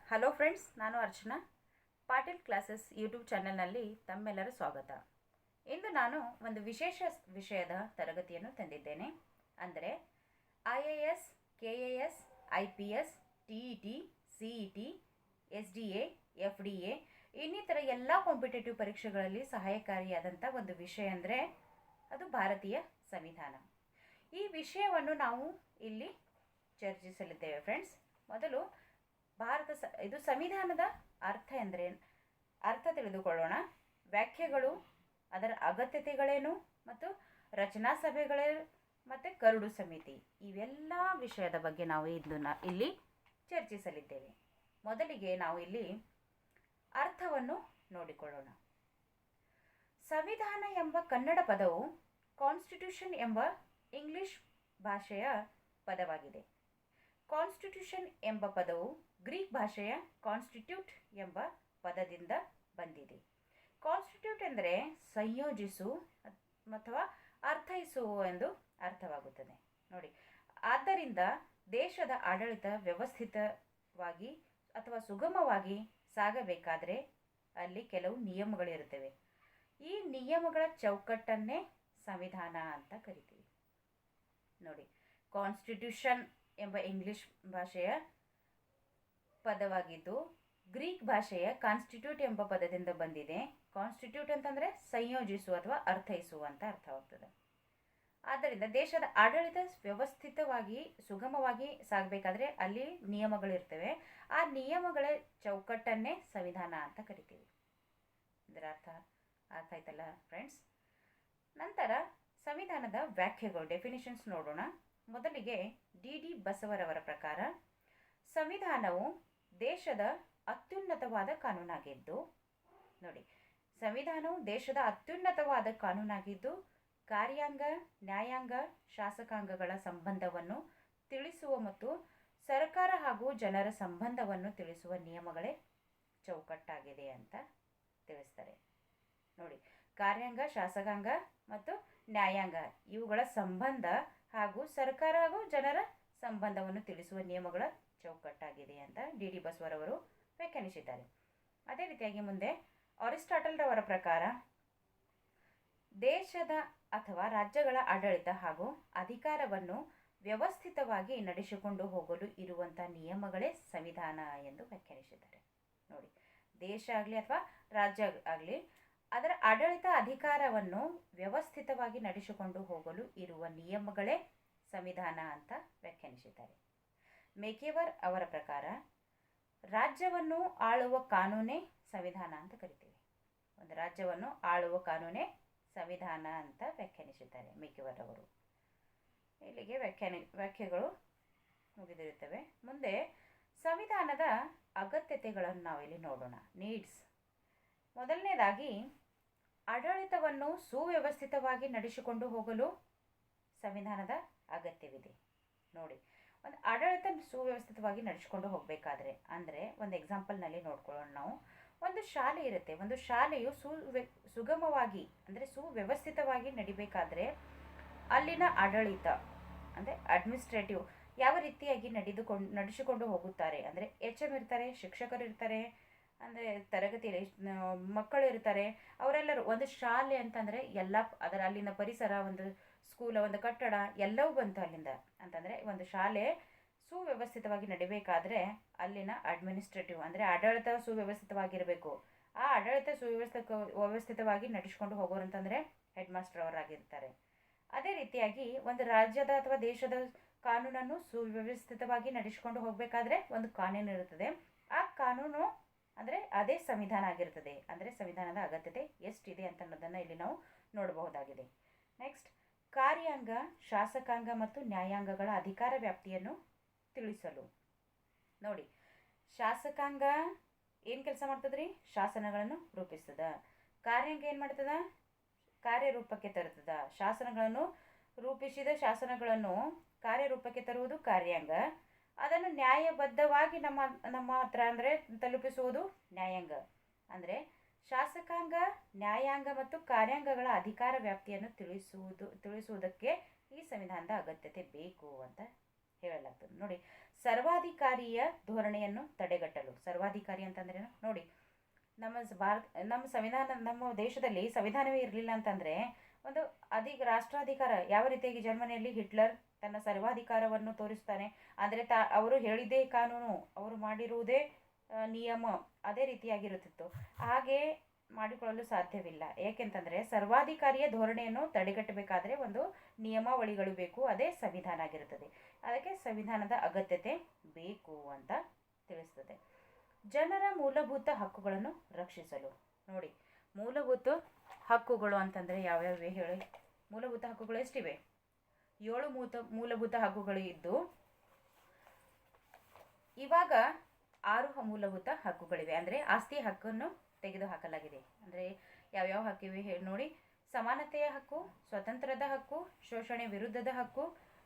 Hello friends, ನಾನು Archana. Patil classes YouTube ಚಾನೆಲ್ನಲ್ಲಿ ತಮ್ಮೆಲ್ಲರ ಸ್ವಾಗತ. ಇಂದು ನಾನು ಒಂದು ವಿಶೇಷ ವಿಷಯದ ತರಗತಿಯನ್ನು ತಂದಿದ್ದೇನೆ. ಅಂದರೆ IAS, KAS, IPS, TET, CET, SDA, FDA ಇನ್ನಿತರ ಎಲ್ಲ ಕಾಂಪಿಟೇಟಿವ್ ಪರೀಕ್ಷೆಗಳಲ್ಲಿ ಸಹಾಯಕಾರಿಯಾದಂಥ ಒಂದು ವಿಷಯ ಅಂದರೆ ಅದು ಭಾರತೀಯ ಸಂವಿಧಾನ. ಈ ವಿಷಯವನ್ನು ನಾವು ಇಲ್ಲಿ ಚರ್ಚಿಸಲಿದ್ದೇವೆ ಫ್ರೆಂಡ್ಸ್. ಮೊದಲು ಇದು ಸಂವಿಧಾನದ ಅರ್ಥ ಎಂದರೇನು, ಅರ್ಥ ತಿಳಿದುಕೊಳ್ಳೋಣ. ವ್ಯಾಖ್ಯೆಗಳು, ಅದರ ಅಗತ್ಯತೆಗಳೇನು, ಮತ್ತು ರಚನಾ ಸಭೆಗಳೇನು, ಮತ್ತು ಕರಡು ಸಮಿತಿ, ಇವೆಲ್ಲ ವಿಷಯದ ಬಗ್ಗೆ ನಾವು ಇಲ್ಲಿ ಚರ್ಚಿಸಲಿದ್ದೇವೆ. ಮೊದಲಿಗೆ ನಾವು ಇಲ್ಲಿ ಅರ್ಥವನ್ನು ನೋಡಿಕೊಳ್ಳೋಣ. ಸಂವಿಧಾನ ಎಂಬ ಕನ್ನಡ ಪದವು ಕಾನ್ಸ್ಟಿಟ್ಯೂಷನ್ ಎಂಬ ಇಂಗ್ಲಿಷ್ ಭಾಷೆಯ ಪದವಾಗಿದೆ. ಕಾನ್ಸ್ಟಿಟ್ಯೂಷನ್ ಎಂಬ ಪದವು ಗ್ರೀಕ್ ಭಾಷೆಯ ಕಾನ್ಸ್ಟಿಟ್ಯೂಟ್ ಎಂಬ ಪದದಿಂದ ಬಂದಿದೆ. ಕಾನ್ಸ್ಟಿಟ್ಯೂಟ್ ಎಂದರೆ ಸಂಯೋಜಿಸು ಅಥವಾ ಅರ್ಥೈಸು ಎಂದು ಅರ್ಥವಾಗುತ್ತದೆ. ನೋಡಿ, ಆದ್ದರಿಂದ ದೇಶದ ಆಡಳಿತ ವ್ಯವಸ್ಥಿತವಾಗಿ ಅಥವಾ ಸುಗಮವಾಗಿ ಸಾಗಬೇಕಾದರೆ ಅಲ್ಲಿ ಕೆಲವು ನಿಯಮಗಳಿರುತ್ತವೆ. ಈ ನಿಯಮಗಳ ಚೌಕಟ್ಟನ್ನೇ ಸಂವಿಧಾನ ಅಂತ ಕರಿತೀವಿ. ನೋಡಿ, ಕಾನ್ಸ್ಟಿಟ್ಯೂಷನ್ ಎಂಬ ಇಂಗ್ಲಿಷ್ ಭಾಷೆಯ ಪದವಾಗಿದ್ದು ಗ್ರೀಕ್ ಭಾಷೆಯ ಕಾನ್ಸ್ಟಿಟ್ಯೂಟ್ ಎಂಬ ಪದದಿಂದ ಬಂದಿದೆ. ಕಾನ್ಸ್ಟಿಟ್ಯೂಟ್ ಅಂತಂದರೆ ಸಂಯೋಜಿಸು ಅಥವಾ ಅರ್ಥೈಸು ಅಂತ ಅರ್ಥವಾಗ್ತದೆ. ಆದ್ದರಿಂದ ದೇಶದ ಆಡಳಿತ ವ್ಯವಸ್ಥಿತವಾಗಿ ಸುಗಮವಾಗಿ ಸಾಗಬೇಕಾದ್ರೆ ಅಲ್ಲಿ ನಿಯಮಗಳಿರ್ತವೆ. ಆ ನಿಯಮಗಳ ಚೌಕಟ್ಟನ್ನೇ ಸಂವಿಧಾನ ಅಂತ ಕರಿತೀವಿ. ಇದರ ಅರ್ಥ ಆಯ್ತಲ್ಲ ಫ್ರೆಂಡ್ಸ್. ನಂತರ ಸಂವಿಧಾನದ ವ್ಯಾಖ್ಯೆಗಳು, ಡೆಫಿನಿಷನ್ಸ್ ನೋಡೋಣ. ಮೊದಲಿಗೆ DD ಬಸವರವರ ಪ್ರಕಾರ ಸಂವಿಧಾನವು ದೇಶದ ಅತ್ಯುನ್ನತವಾದ ಕಾನೂನಾಗಿದ್ದು, ನೋಡಿ, ಸಂವಿಧಾನವು ದೇಶದ ಅತ್ಯುನ್ನತವಾದ ಕಾನೂನಾಗಿದ್ದು ಕಾರ್ಯಾಂಗ, ನ್ಯಾಯಾಂಗ, ಶಾಸಕಾಂಗಗಳ ಸಂಬಂಧವನ್ನು ತಿಳಿಸುವ ಮತ್ತು ಸರ್ಕಾರ ಹಾಗೂ ಜನರ ಸಂಬಂಧವನ್ನು ತಿಳಿಸುವ ನಿಯಮಗಳೇ ಚೌಕಟ್ಟಾಗಿದೆ ಅಂತ ತಿಳಿಸ್ತಾರೆ. ನೋಡಿ, ಕಾರ್ಯಾಂಗ, ಶಾಸಕಾಂಗ ಮತ್ತು ನ್ಯಾಯಾಂಗ ಇವುಗಳ ಸಂಬಂಧ ಹಾಗೂ ಸರ್ಕಾರ ಹಾಗೂ ಜನರ ಸಂಬಂಧವನ್ನು ತಿಳಿಸುವ ನಿಯಮಗಳ ಚೌಕಟ್ಟಾಗಿದೆ ಅಂತ DD ಬಸವರವರು ವ್ಯಾಖ್ಯಾನಿಸಿದ್ದಾರೆ. ಅದೇ ರೀತಿಯಾಗಿ ಮುಂದೆ ಅರಿಸ್ಟಾಟಲ್ ರವರ ಪ್ರಕಾರ ದೇಶದ ಅಥವಾ ರಾಜ್ಯಗಳ ಆಡಳಿತ ಹಾಗೂ ಅಧಿಕಾರವನ್ನು ವ್ಯವಸ್ಥಿತವಾಗಿ ನಡೆಸಿಕೊಂಡು ಹೋಗಲು ಇರುವಂಥ ನಿಯಮಗಳೇ ಸಂವಿಧಾನ ಎಂದು ವ್ಯಾಖ್ಯಾನಿಸಿದ್ದಾರೆ. ನೋಡಿ, ದೇಶ ಆಗಲಿ ಅಥವಾ ರಾಜ್ಯ ಆಗಲಿ ಅದರ ಆಡಳಿತ ಅಧಿಕಾರವನ್ನು ವ್ಯವಸ್ಥಿತವಾಗಿ ನಡೆಸಿಕೊಂಡು ಹೋಗಲು ಇರುವ ನಿಯಮಗಳೇ ಸಂವಿಧಾನ ಅಂತ ವ್ಯಾಖ್ಯಾನಿಸಿದ್ದಾರೆ. ಮೆಕೆವರ್ ಅವರ ಪ್ರಕಾರ ರಾಜ್ಯವನ್ನು ಆಳುವ ಕಾನೂನೇ ಸಂವಿಧಾನ ಅಂತ ಕರಿತೀವಿ. ಒಂದು ರಾಜ್ಯವನ್ನು ಆಳುವ ಕಾನೂನೇ ಸಂವಿಧಾನ ಅಂತ ವ್ಯಾಖ್ಯಾನಿಸಿದ್ದಾರೆ ಮೆಕೆವರ್ ಅವರು. ಇಲ್ಲಿಗೆ ವ್ಯಾಖ್ಯೆಗಳು ಮುಗಿದಿರುತ್ತವೆ. ಮುಂದೆ ಸಂವಿಧಾನದ ಅಗತ್ಯತೆಗಳನ್ನು ನಾವಿಲ್ಲಿ ನೋಡೋಣ. ನೀಡ್ಸ್. ಮೊದಲನೇದಾಗಿ ಆಡಳಿತವನ್ನು ಸುವ್ಯವಸ್ಥಿತವಾಗಿ ನಡೆಸಿಕೊಂಡು ಹೋಗಲು ಸಂವಿಧಾನದ ಅಗತ್ಯವಿದೆ. ನೋಡಿ, ಒಂದು ಆಡಳಿತ ಸುವ್ಯವಸ್ಥಿತವಾಗಿ ನಡೆಸಿಕೊಂಡು ಹೋಗಬೇಕಾದ್ರೆ ಅಂದರೆ ಒಂದು ಎಕ್ಸಾಂಪಲ್ನಲ್ಲಿ ನೋಡ್ಕೊಳ್ಳೋಣ ನಾವು. ಒಂದು ಶಾಲೆ ಇರುತ್ತೆ. ಒಂದು ಶಾಲೆಯು ಸುಗಮವಾಗಿ ಅಂದರೆ ಸುವ್ಯವಸ್ಥಿತವಾಗಿ ನಡಿಬೇಕಾದ್ರೆ ಅಲ್ಲಿನ ಆಡಳಿತ ಅಂದರೆ ಅಡ್ಮಿನಿಸ್ಟ್ರೇಟಿವ್ ಯಾವ ರೀತಿಯಾಗಿ ನಡೆಸಿಕೊಂಡು ಹೋಗುತ್ತಾರೆ ಅಂದರೆ HM ಇರ್ತಾರೆ, ಶಿಕ್ಷಕರು ಇರ್ತಾರೆ, ಅಂದರೆ ತರಗತಿಯಲ್ಲಿ ಮಕ್ಕಳು ಇರ್ತಾರೆ, ಅವರೆಲ್ಲರೂ ಒಂದು ಶಾಲೆ ಅಂತಂದರೆ ಎಲ್ಲ ಅದರ ಅಲ್ಲಿನ ಪರಿಸರ, ಒಂದು ಸ್ಕೂಲ, ಒಂದು ಕಟ್ಟಡ ಎಲ್ಲವೂ ಬಂತು ಅಲ್ಲಿಂದ. ಅಂತಂದರೆ ಒಂದು ಶಾಲೆ ಸುವ್ಯವಸ್ಥಿತವಾಗಿ ನಡಿಬೇಕಾದ್ರೆ ಅಲ್ಲಿನ ಅಡ್ಮಿನಿಸ್ಟ್ರೇಟಿವ್ ಅಂದರೆ ಆಡಳಿತ ಸುವ್ಯವಸ್ಥಿತವಾಗಿರಬೇಕು. ಆ ಆಡಳಿತ ವ್ಯವಸ್ಥಿತವಾಗಿ ನಡೆಸಿಕೊಂಡು ಹೋಗೋರು ಅಂತಂದರೆ ಹೆಡ್ ಮಾಸ್ಟರ್ ಅವರಾಗಿರ್ತಾರೆ. ಅದೇ ರೀತಿಯಾಗಿ ಒಂದು ರಾಜ್ಯದ ಅಥವಾ ದೇಶದ ಕಾನೂನನ್ನು ಸುವ್ಯವಸ್ಥಿತವಾಗಿ ನಡೆಸಿಕೊಂಡು ಹೋಗಬೇಕಾದ್ರೆ ಒಂದು ಕಾನೂನು ಇರುತ್ತದೆ. ಆ ಕಾನೂನು ಅಂದರೆ ಅದೇ ಸಂವಿಧಾನ ಆಗಿರ್ತದೆ. ಅಂದರೆ ಸಂವಿಧಾನದ ಅಗತ್ಯತೆ ಎಷ್ಟಿದೆ ಅಂತ ಅನ್ನೋದನ್ನು ಇಲ್ಲಿ ನಾವು ನೋಡಬಹುದಾಗಿದೆ. ನೆಕ್ಸ್ಟ್, ಕಾರ್ಯಾಂಗ, ಶಾಸಕಾಂಗ ಮತ್ತು ನ್ಯಾಯಾಂಗಗಳ ಅಧಿಕಾರ ವ್ಯಾಪ್ತಿಯನ್ನು ತಿಳಿಸಲು. ನೋಡಿ, ಶಾಸಕಾಂಗ ಏನು ಕೆಲಸ ಮಾಡ್ತದ್ರಿ? ಶಾಸನಗಳನ್ನು ರೂಪಿಸ್ತದ. ಕಾರ್ಯಾಂಗ ಏನು ಮಾಡ್ತದ? ಕಾರ್ಯರೂಪಕ್ಕೆ ತರುತ್ತದ. ಶಾಸನಗಳನ್ನು ರೂಪಿಸಿದ ಶಾಸನಗಳನ್ನು ಕಾರ್ಯರೂಪಕ್ಕೆ ತರುವುದು ಕಾರ್ಯಾಂಗ. ಅದನ್ನು ನ್ಯಾಯಬದ್ಧವಾಗಿ ನಮ್ಮ ಹತ್ರ ಅಂದರೆ ತಲುಪಿಸುವುದು ನ್ಯಾಯಾಂಗ. ಅಂದರೆ ಶಾಸಕಾಂಗ, ನ್ಯಾಯಾಂಗ ಮತ್ತು ಕಾರ್ಯಾಂಗಗಳ ಅಧಿಕಾರ ವ್ಯಾಪ್ತಿಯನ್ನು ತಿಳಿಸುವುದಕ್ಕೆ ಈ ಸಂವಿಧಾನದ ಅಗತ್ಯತೆ ಬೇಕು ಅಂತ ಹೇಳಲಾಗ್ತದೆ. ನೋಡಿ, ಸರ್ವಾಧಿಕಾರಿಯ ಧೋರಣೆಯನ್ನು ತಡೆಗಟ್ಟಲು. ಸರ್ವಾಧಿಕಾರಿ ಅಂತಂದ್ರೆ ನೋಡಿ, ನಮ್ಮ ಸಂವಿಧಾನ, ನಮ್ಮ ದೇಶದಲ್ಲಿ ಸಂವಿಧಾನವೇ ಇರಲಿಲ್ಲ ಅಂತಂದರೆ ಒಂದು ರಾಷ್ಟ್ರಾಧಿಕಾರ ಯಾವ ರೀತಿಯಾಗಿ ಜರ್ಮನಿಯಲ್ಲಿ ಹಿಟ್ಲರ್ ತನ್ನ ಸರ್ವಾಧಿಕಾರವನ್ನು ತೋರಿಸ್ತಾನೆ, ಅಂದರೆ ಅವರು ಹೇಳಿದ್ದೇ ಕಾನೂನು, ಅವರು ಮಾಡಿರುವುದೇ ನಿಯಮ, ಅದೇ ರೀತಿಯಾಗಿರುತ್ತಿತ್ತು. ಹಾಗೆ ಮಾಡಿಕೊಳ್ಳಲು ಸಾಧ್ಯವಿಲ್ಲ. ಏಕೆಂತಂದರೆ ಸರ್ವಾಧಿಕಾರಿಯ ಧೋರಣೆಯನ್ನು ತಡೆಗಟ್ಟಬೇಕಾದರೆ ಒಂದು ನಿಯಮಾವಳಿಗಳು ಬೇಕು, ಅದೇ ಸಂವಿಧಾನ ಆಗಿರುತ್ತದೆ. ಅದಕ್ಕೆ ಸಂವಿಧಾನದ ಅಗತ್ಯತೆ ಬೇಕು ಅಂತ ತಿಳಿಸ್ತದೆ. ಜನರ ಮೂಲಭೂತ ಹಕ್ಕುಗಳನ್ನು ರಕ್ಷಿಸಲು. ನೋಡಿ, ಮೂಲಭೂತ ಹಕ್ಕುಗಳು ಅಂತಂದರೆ ಯಾವ್ಯಾವ ಹೇಳಿ? ಮೂಲಭೂತ ಹಕ್ಕುಗಳು ಎಷ್ಟಿವೆ? 7 ಮೂಲಭೂತ ಹಕ್ಕುಗಳು ಇದ್ದು ಇವಾಗ 6 ಮೂಲಭೂತ ಹಕ್ಕುಗಳಿವೆ. ಅಂದರೆ ಆಸ್ತಿ ಹಕ್ಕನ್ನು ತೆಗೆದುಹಾಕಲಾಗಿದೆ. ಅಂದರೆ ಯಾವ್ಯಾವ ಹಕ್ಕಿವೆ ಹೇಳಿ ನೋಡಿ: ಸಮಾನತೆಯ ಹಕ್ಕು, ಸ್ವತಂತ್ರದ ಹಕ್ಕು, ಶೋಷಣೆ ವಿರುದ್ಧದ ಹಕ್ಕು,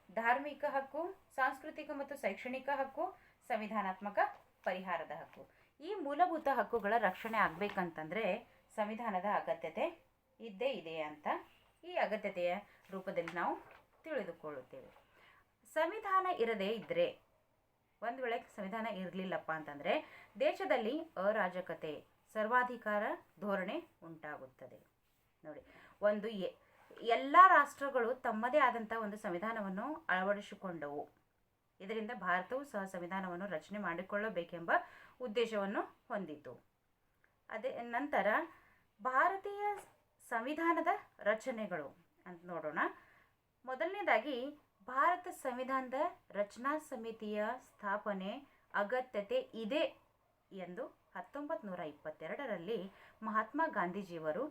ಧಾರ್ಮಿಕ ಹಕ್ಕು, ಸಾಂಸ್ಕೃತಿಕ ಮತ್ತು ಶೈಕ್ಷಣಿಕ ಹಕ್ಕು, ಸಂವಿಧಾನಾತ್ಮಕ ಪರಿಹಾರದ ಹಕ್ಕು. ಈ ಮೂಲಭೂತ ಹಕ್ಕುಗಳ ರಕ್ಷಣೆ ಆಗಬೇಕಂತಂದರೆ ಸಂವಿಧಾನದ ಅಗತ್ಯತೆ ಇದ್ದೇ ಇದೆ ಅಂತ ಈ ಅಗತ್ಯತೆಯ ರೂಪದಲ್ಲಿ ನಾವು ತಿಳಿದುಕೊಳ್ಳುತ್ತೇವೆ. ಸಂವಿಧಾನ ಇರದೇ ಇದ್ದರೆ, ಒಂದು ವೇಳೆ ಸಂವಿಧಾನ ಇರಲಿಲ್ಲಪ್ಪ ಅಂತಂದರೆ ದೇಶದಲ್ಲಿ ಅರಾಜಕತೆ, ಸರ್ವಾಧಿಕಾರ ಧೋರಣೆ ಉಂಟಾಗುತ್ತದೆ. ನೋಡಿ, ಎಲ್ಲ ರಾಷ್ಟ್ರಗಳು ತಮ್ಮದೇ ಆದಂಥ ಒಂದು ಸಂವಿಧಾನವನ್ನು ಅಳವಡಿಸಿಕೊಂಡವು. ಇದರಿಂದ ಭಾರತವು ಸಹ ಸಂವಿಧಾನವನ್ನು ರಚನೆ ಮಾಡಿಕೊಳ್ಳಬೇಕೆಂಬ ಉದ್ದೇಶವನ್ನು ಹೊಂದಿತು. ಅದೇ ನಂತರ ಭಾರತೀಯ ಸಂವಿಧಾನದ ರಚನೆಗಳು ಅಂತ ನೋಡೋಣ. ಮೊದಲನೇದಾಗಿ ಭಾರತ ಸಂವಿಧಾನದ ರಚನಾ ಸಮಿತಿಯ ಸ್ಥಾಪನೆ ಅಗತ್ಯತೆ ಇದೆ ಎಂದು 1922ರಲ್ಲಿ ಮಹಾತ್ಮ ಗಾಂಧೀಜಿಯವರು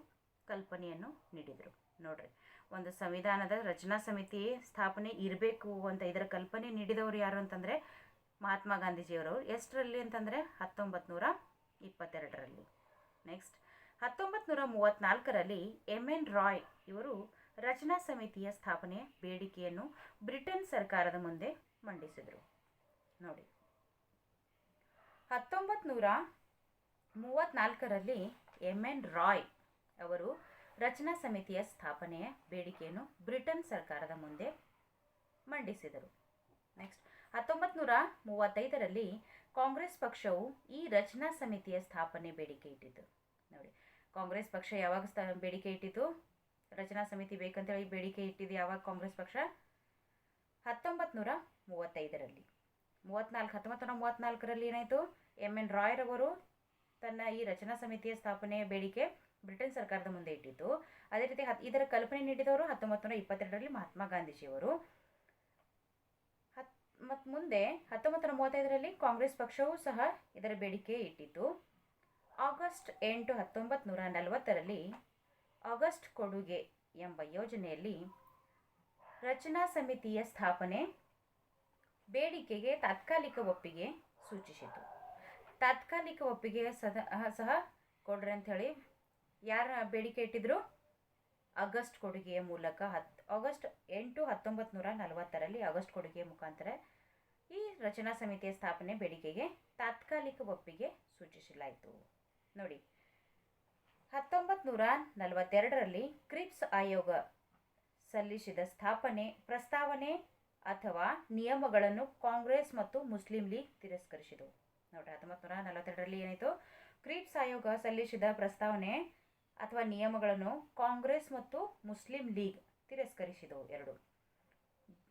ಕಲ್ಪನೆಯನ್ನು ನೀಡಿದರು. ನೋಡ್ರಿ, ಒಂದು ಸಂವಿಧಾನದ ರಚನಾ ಸಮಿತಿ ಸ್ಥಾಪನೆ ಇರಬೇಕು ಅಂತ ಇದರ ಕಲ್ಪನೆ ನೀಡಿದವರು ಯಾರು ಅಂತಂದರೆ ಮಹಾತ್ಮ ಗಾಂಧೀಜಿಯವರು. ಎಷ್ಟರಲ್ಲಿ ಅಂತಂದರೆ 1922ರಲ್ಲಿ. ನೆಕ್ಸ್ಟ್ 1934ರಲ್ಲಿ MN ರಾಯ್ ಇವರು ರಚನಾ ಸಮಿತಿಯ ಸ್ಥಾಪನೆಯ ಬೇಡಿಕೆಯನ್ನು ಬ್ರಿಟನ್ ಸರ್ಕಾರದ ಮುಂದೆ ಮಂಡಿಸಿದರು. ನೋಡಿ, 1934ರಲ್ಲಿ MN ರಾಯ್ ಅವರು ರಚನಾ ಸಮಿತಿಯ ಸ್ಥಾಪನೆಯ ಬೇಡಿಕೆಯನ್ನು ಬ್ರಿಟನ್ ಸರ್ಕಾರದ ಮುಂದೆ ಮಂಡಿಸಿದರು. ನೆಕ್ಸ್ಟ್ 1935ರಲ್ಲಿ ಕಾಂಗ್ರೆಸ್ ಪಕ್ಷವು ಈ ರಚನಾ ಸಮಿತಿಯ ಸ್ಥಾಪನೆ ಬೇಡಿಕೆ ಇಟ್ಟಿತು. ನೋಡಿ, ಕಾಂಗ್ರೆಸ್ ಪಕ್ಷ ಯಾವಾಗ ಬೇಡಿಕೆ ಇಟ್ಟಿತು? ರಚನಾ ಸಮಿತಿ ಬೇಕಂತೇಳಿ ಬೇಡಿಕೆ ಇಟ್ಟಿದ್ದು ಯಾವಾಗ ಕಾಂಗ್ರೆಸ್ ಪಕ್ಷ? 1935ರಲ್ಲಿ. 1934ರಲ್ಲಿ ಏನಾಯಿತು? MN ರಾಯ್ರವರು ತನ್ನ ಈ ರಚನಾ ಸಮಿತಿಯ ಸ್ಥಾಪನೆಯ ಬೇಡಿಕೆ ಬ್ರಿಟನ್ ಸರ್ಕಾರದ ಮುಂದೆ ಇಟ್ಟಿತು. ಅದೇ ರೀತಿ ಇದರ ಕಲ್ಪನೆ ನೀಡಿದವರು 1922ರಲ್ಲಿ ಮಹಾತ್ಮ ಗಾಂಧೀಜಿಯವರು. ಮತ್ತು ಮುಂದೆ 1935ರಲ್ಲಿ ಕಾಂಗ್ರೆಸ್ ಪಕ್ಷವೂ ಸಹ ಇದರ ಬೇಡಿಕೆ ಇಟ್ಟಿತು. ಆಗಸ್ಟ್ 8, 1940ರಲ್ಲಿ ಆಗಸ್ಟ್ ಕೊಡುಗೆ ಎಂಬ ಯೋಜನೆಯಲ್ಲಿ ರಚನಾ ಸಮಿತಿಯ ಸ್ಥಾಪನೆ ಬೇಡಿಕೆಗೆ ತಾತ್ಕಾಲಿಕ ಒಪ್ಪಿಗೆ ಸೂಚಿಸಿತು. ತಾತ್ಕಾಲಿಕ ಒಪ್ಪಿಗೆ ಸಹ ಕೊಡ್ರಿ ಅಂಥೇಳಿ ಯಾರ ಬೇಡಿಕೆ ಇಟ್ಟಿದ್ರು? ಆಗಸ್ಟ್ ಕೊಡುಗೆಯ ಮೂಲಕ ಆಗಸ್ಟ್ 8, 1940ರಲ್ಲಿ ಆಗಸ್ಟ್ ಕೊಡುಗೆಯ ಮುಖಾಂತರ ಈ ರಚನಾ ಸಮಿತಿಯ ಸ್ಥಾಪನೆ ಬೇಡಿಕೆಗೆ ತಾತ್ಕಾಲಿಕ ಒಪ್ಪಿಗೆ ಸೂಚಿಸಲಾಯಿತು. ನೋಡಿ, 1942ರಲ್ಲಿ ಕ್ರಿಪ್ಸ್ ಆಯೋಗ ಸಲ್ಲಿಸಿದ ಪ್ರಸ್ತಾವನೆ ಅಥವಾ ನಿಯಮಗಳನ್ನು ಕಾಂಗ್ರೆಸ್ ಮತ್ತು ಮುಸ್ಲಿಂ ಲೀಗ್ ತಿರಸ್ಕರಿಸಿದವು. ನೋಡಿ, 1942ರಲ್ಲಿ ಏನಾಯಿತು? ಕ್ರಿಪ್ಸ್ ಆಯೋಗ ಸಲ್ಲಿಸಿದ ಪ್ರಸ್ತಾವನೆ ಅಥವಾ ನಿಯಮಗಳನ್ನು ಕಾಂಗ್ರೆಸ್ ಮತ್ತು ಮುಸ್ಲಿಂ ಲೀಗ್ ತಿರಸ್ಕರಿಸಿದವು ಎರಡು.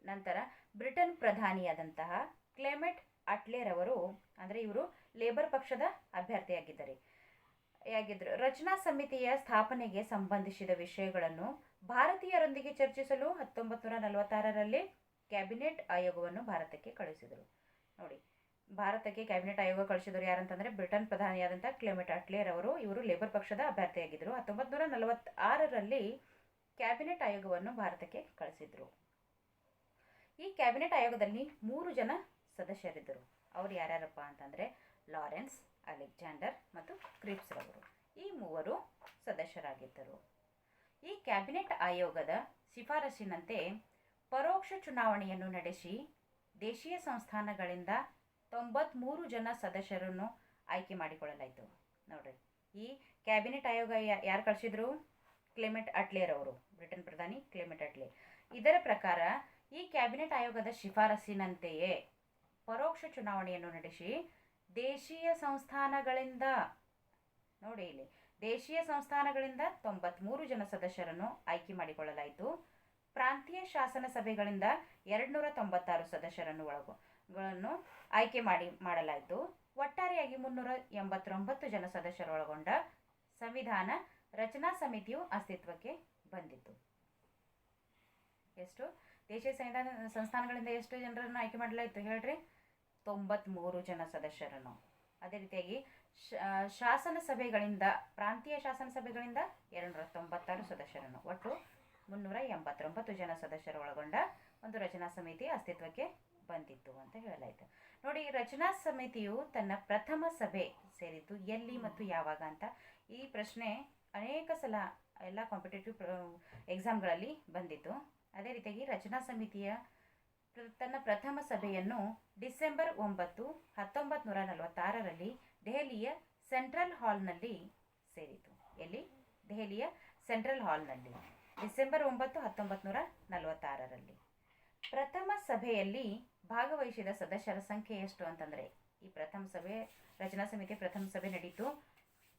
ನಂತರ ಬ್ರಿಟನ್ ಪ್ರಧಾನಿಯಾದಂತಹ ಕ್ಲೆಮೆಂಟ್ ಅಟ್ಲೆರ್ ಅವರು, ಅಂದರೆ ಇವರು ಲೇಬರ್ ಪಕ್ಷದ ಅಭ್ಯರ್ಥಿಯಾಗಿದ್ದರು, ರಚನಾ ಸಮಿತಿಯ ಸ್ಥಾಪನೆಗೆ ಸಂಬಂಧಿಸಿದ ವಿಷಯಗಳನ್ನು ಭಾರತೀಯರೊಂದಿಗೆ ಚರ್ಚಿಸಲು 1946ರಲ್ಲಿ ಕ್ಯಾಬಿನೆಟ್ ಆಯೋಗವನ್ನು ಭಾರತಕ್ಕೆ ಕಳಿಸಿದರು. ನೋಡಿ, ಭಾರತಕ್ಕೆ ಕ್ಯಾಬಿನೆಟ್ ಆಯೋಗ ಕಳಿಸಿದರು ಯಾರಂತಂದರೆ ಬ್ರಿಟನ್ ಪ್ರಧಾನಿಯಾದಂಥ ಕ್ಲೆಮೆಂಟ್ ಅಟ್ಲೆರ್ ಅವರು. ಇವರು ಲೇಬರ್ ಪಕ್ಷದ ಅಭ್ಯರ್ಥಿಯಾಗಿದ್ದರು. 1946ರಲ್ಲಿ ಕ್ಯಾಬಿನೆಟ್ ಆಯೋಗವನ್ನು ಭಾರತಕ್ಕೆ ಕಳಿಸಿದರು. ಈ ಕ್ಯಾಬಿನೆಟ್ ಆಯೋಗದಲ್ಲಿ 3 ಜನ ಸದಸ್ಯರಿದ್ದರು. ಅವರು ಯಾರ್ಯಾರಪ್ಪ ಅಂತಂದರೆ ಲಾರೆನ್ಸ್, ಅಲೆಕ್ಸಾಂಡರ್ ಮತ್ತು ಕ್ರಿಪ್ಸ್ ರವರು. ಈ 3 ಸದಸ್ಯರಾಗಿದ್ದರು. ಈ ಕ್ಯಾಬಿನೆಟ್ ಆಯೋಗದ ಶಿಫಾರಸಿನಂತೆ ಪರೋಕ್ಷ ಚುನಾವಣೆಯನ್ನು ನಡೆಸಿ ದೇಶೀಯ ಸಂಸ್ಥಾನಗಳಿಂದ 93 ಜನ ಸದಸ್ಯರನ್ನು ಆಯ್ಕೆ ಮಾಡಿಕೊಳ್ಳಲಾಯಿತು. ನೋಡ್ರಿ, ಈ ಕ್ಯಾಬಿನೆಟ್ ಆಯೋಗ ಯಾರು ಕಳಿಸಿದ್ರು? ಕ್ಲೆಮೆಂಟ್ ಅಟ್ಲೆರ್ ಅವರು, ಬ್ರಿಟನ್ ಪ್ರಧಾನಿ ಕ್ಲೆಮೆಂಟ್ ಅಟ್ಲೆರ್. ಇದರ ಪ್ರಕಾರ ಈ ಕ್ಯಾಬಿನೆಟ್ ಆಯೋಗದ ಶಿಫಾರಸಿನಂತೆಯೇ ಪರೋಕ್ಷ ಚುನಾವಣೆಯನ್ನು ನಡೆಸಿ ದೇಶೀಯ ಸಂಸ್ಥಾನಗಳಿಂದ, ನೋಡಿ ಇಲ್ಲಿ, ದೇಶೀಯ ಸಂಸ್ಥಾನಗಳಿಂದ 93 ಜನ ಸದಸ್ಯರನ್ನು ಆಯ್ಕೆ ಮಾಡಿಕೊಳ್ಳಲಾಯಿತು. ಪ್ರಾಂತೀಯ ಶಾಸನ ಸಭೆಗಳಿಂದ 296 ಸದಸ್ಯರನ್ನು ಆಯ್ಕೆ ಮಾಡಲಾಯಿತು. ಒಟ್ಟಾರೆಯಾಗಿ 389 ಜನ ಸದಸ್ಯರೊಳಗೊಂಡ ಸಂವಿಧಾನ ರಚನಾ ಸಮಿತಿಯು ಅಸ್ತಿತ್ವಕ್ಕೆ ಬಂದಿತು. ಎಷ್ಟು ದೇಶೀಯ ಸಂಸ್ಥಾನಗಳಿಂದ ಎಷ್ಟು ಜನರನ್ನು ಆಯ್ಕೆ ಮಾಡಲಾಯಿತು ಹೇಳ್ರಿ? 93 ಜನ ಸದಸ್ಯರನ್ನು. ಅದೇ ರೀತಿಯಾಗಿ ಶಾಸನ ಸಭೆಗಳಿಂದ, ಪ್ರಾಂತೀಯ ಶಾಸನ ಸಭೆಗಳಿಂದ 296 ಸದಸ್ಯರನ್ನು, ಒಟ್ಟು 389 ಜನ ಸದಸ್ಯರು ಒಳಗೊಂಡ ಒಂದು ರಚನಾ ಸಮಿತಿ ಅಸ್ತಿತ್ವಕ್ಕೆ ಬಂದಿತ್ತು ಅಂತ ಹೇಳಲಾಯಿತು. ನೋಡಿ, ರಚನಾ ಸಮಿತಿಯು ತನ್ನ ಪ್ರಥಮ ಸಭೆ ಸೇರಿದ್ದು ಎಲ್ಲಿ ಮತ್ತು ಯಾವಾಗ ಅಂತ ಈ ಪ್ರಶ್ನೆ ಅನೇಕ ಸಲ ಎಲ್ಲ ಕಾಂಪಿಟೇಟಿವ್ ಎಕ್ಸಾಮ್ಗಳಲ್ಲಿ ಬಂದಿತ್ತು. ಅದೇ ರೀತಿಯಾಗಿ ರಚನಾ ಸಮಿತಿಯ ತನ್ನ ಪ್ರಥಮ ಸಭೆಯನ್ನು ಡಿಸೆಂಬರ್ 9, 1946ರಲ್ಲಿ ದೆಹಲಿಯ ಸೆಂಟ್ರಲ್ ಹಾಲ್ನಲ್ಲಿ ಸೇರಿತು. ಎಲ್ಲಿ? ದೆಹಲಿಯ ಸೆಂಟ್ರಲ್ ಹಾಲ್ನಲ್ಲಿ ಡಿಸೆಂಬರ್ 9, 1946ರಲ್ಲಿ. ಪ್ರಥಮ ಸಭೆಯಲ್ಲಿ ಭಾಗವಹಿಸಿದ ಸದಸ್ಯರ ಸಂಖ್ಯೆ ಎಷ್ಟು ಅಂತಂದರೆ, ಈ ಪ್ರಥಮ ಸಭೆ, ರಚನಾ ಸಮಿತಿಯ ಪ್ರಥಮ ಸಭೆ ನಡೀತು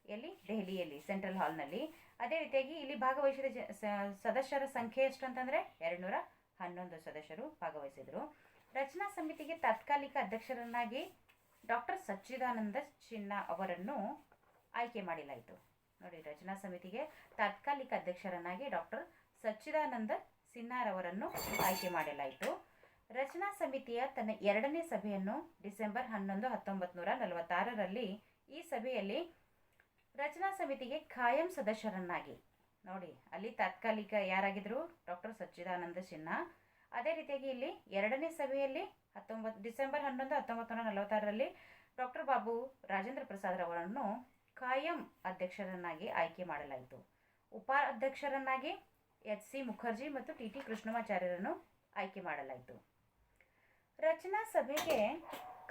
ಎಲ್ಲಿ? ದೆಹಲಿಯಲ್ಲಿ ಸೆಂಟ್ರಲ್ ಹಾಲ್ನಲ್ಲಿ. ಅದೇ ರೀತಿಯಾಗಿ ಇಲ್ಲಿ ಭಾಗವಹಿಸಿದ ಸದಸ್ಯರ ಸಂಖ್ಯೆ ಎಷ್ಟು ಅಂತಂದರೆ 211 ಸದಸ್ಯರು ಭಾಗವಹಿಸಿದರು. ರಚನಾ ಸಮಿತಿಗೆ ತಾತ್ಕಾಲಿಕ ಅಧ್ಯಕ್ಷರನ್ನಾಗಿ ಡಾಕ್ಟರ್ ಸಚ್ಚಿದಾನಂದ ಸಿನ್ಹಾ ಅವರನ್ನು ಆಯ್ಕೆ ಮಾಡಲಾಯಿತು. ನೋಡಿ, ರಚನಾ ಸಮಿತಿಗೆ ತಾತ್ಕಾಲಿಕ ಅಧ್ಯಕ್ಷರನ್ನಾಗಿ ಡಾಕ್ಟರ್ ಸಚ್ಚಿದಾನಂದ ಸಿನ್ಹಾರವರನ್ನು ಆಯ್ಕೆ ಮಾಡಲಾಯಿತು. ರಚನಾ ಸಮಿತಿಯ ತನ್ನ 2ನೇ ಸಭೆಯನ್ನು ಡಿಸೆಂಬರ್ 11, 1946ರಲ್ಲಿ ಈ ಸಭೆಯಲ್ಲಿ ರಚನಾ ಸಮಿತಿಗೆ ಖಾಯಂ ಸದಸ್ಯರನ್ನಾಗಿ, ನೋಡಿ ಅಲ್ಲಿ ತಾತ್ಕಾಲಿಕ ಯಾರಾಗಿದ್ದರು? ಡಾಕ್ಟರ್ ಸಚ್ಚಿದಾನಂದ ಸಿನ್ಹಾ. ಅದೇ ರೀತಿಯಾಗಿ ಇಲ್ಲಿ 2ನೇ ಸಭೆಯಲ್ಲಿ ಡಿಸೆಂಬರ್ 11, 1946ರಲ್ಲಿ ಡಾಕ್ಟರ್ ಬಾಬು ರಾಜೇಂದ್ರ ಪ್ರಸಾದ್ ಅವರನ್ನು ಖಾಯಂ ಅಧ್ಯಕ್ಷರನ್ನಾಗಿ ಆಯ್ಕೆ ಮಾಡಲಾಯಿತು. ಉಪಾಧ್ಯಕ್ಷರನ್ನಾಗಿ HC ಮುಖರ್ಜಿ ಮತ್ತು TT ಕೃಷ್ಣಮಾಚಾರ್ಯರನ್ನು ಆಯ್ಕೆ ಮಾಡಲಾಯಿತು. ರಚನಾ ಸಭೆಗೆ